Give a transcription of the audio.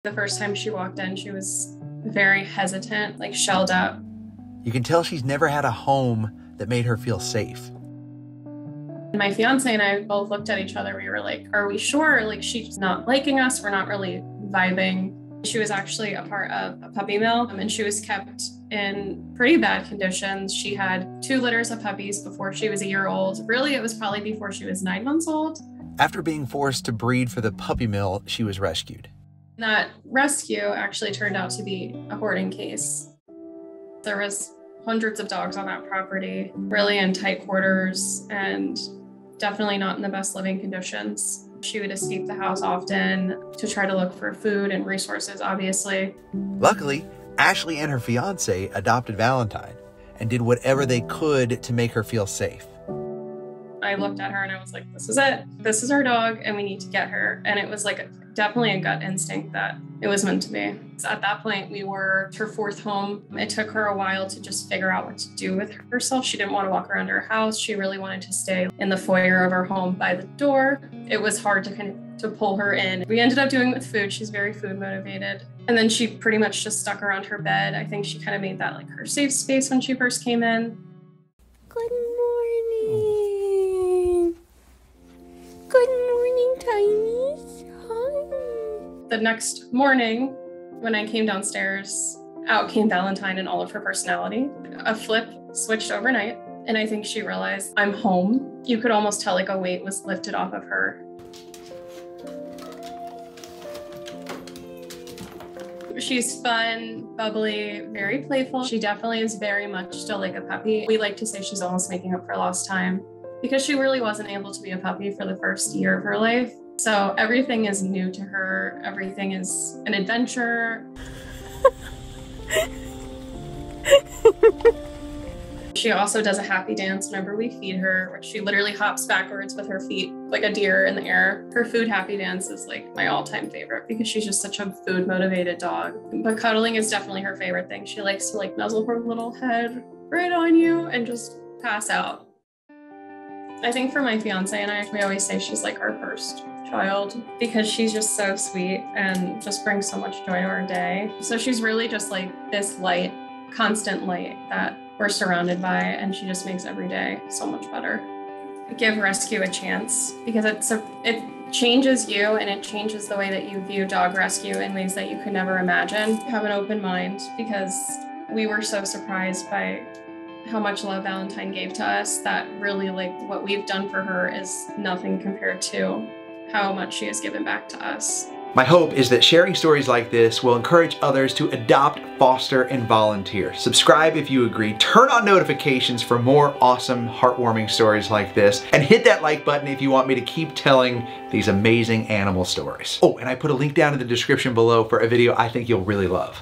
The first time she walked in, she was very hesitant, like shelled up. You can tell she's never had a home that made her feel safe. My fiance and I both looked at each other. We were like, are we sure? Like, she's not liking us. We're not really vibing. She was actually a part of a puppy mill, and she was kept in pretty bad conditions. She had 2 litters of puppies before she was a year old. Really, it was probably before she was 9 months old. After being forced to breed for the puppy mill, she was rescued. That rescue actually turned out to be a hoarding case. There was hundreds of dogs on that property, really in tight quarters and definitely not in the best living conditions. She would escape the house often to try to look for food and resources, obviously. Luckily, Ashley and her fiance adopted Valentine and did whatever they could to make her feel safe. I looked at her and I was like, this is it. This is our dog and we need to get her. And it was like definitely a gut instinct that it was meant to be. So at that point, we were her 4th home. It took her a while to just figure out what to do with herself. She didn't want to walk around her house. She really wanted to stay in the foyer of our home by the door. It was hard to pull her in. We ended up doing it with food. She's very food motivated. And then she pretty much just stuck around her bed. I think she kind of made that like her safe space when she first came in. Good morning. Good morning, Tinies. Hi. The next morning, when I came downstairs, out came Valentine in all of her personality. A flip switched overnight, and I think she realized, I'm home. You could almost tell like a weight was lifted off of her. She's fun, bubbly, very playful. She definitely is very much still like a puppy. We like to say she's almost making up for lost time because she really wasn't able to be a puppy for the first year of her life. So everything is new to her. Everything is an adventure. She also does a happy dance whenever we feed her, where she literally hops backwards with her feet like a deer in the air. Her food happy dance is like my all-time favorite because she's just such a food motivated dog. But cuddling is definitely her favorite thing. She likes to like nuzzle her little head right on you and just pass out. I think for my fiance and I, we always say she's like our first child because she's just so sweet and just brings so much joy to our day. So she's really just like this light, constant light that we're surrounded by, and she just makes every day so much better. Give rescue a chance because it changes you and it changes the way that you view dog rescue in ways that you could never imagine. Have an open mind because we were so surprised by how much love Valentine gave to us that really like what we've done for her is nothing compared to how much she has given back to us. My hope is that sharing stories like this will encourage others to adopt, foster, and volunteer. Subscribe if you agree, turn on notifications for more awesome, heartwarming stories like this, and hit that like button if you want me to keep telling these amazing animal stories. Oh, and I put a link down in the description below for a video I think you'll really love.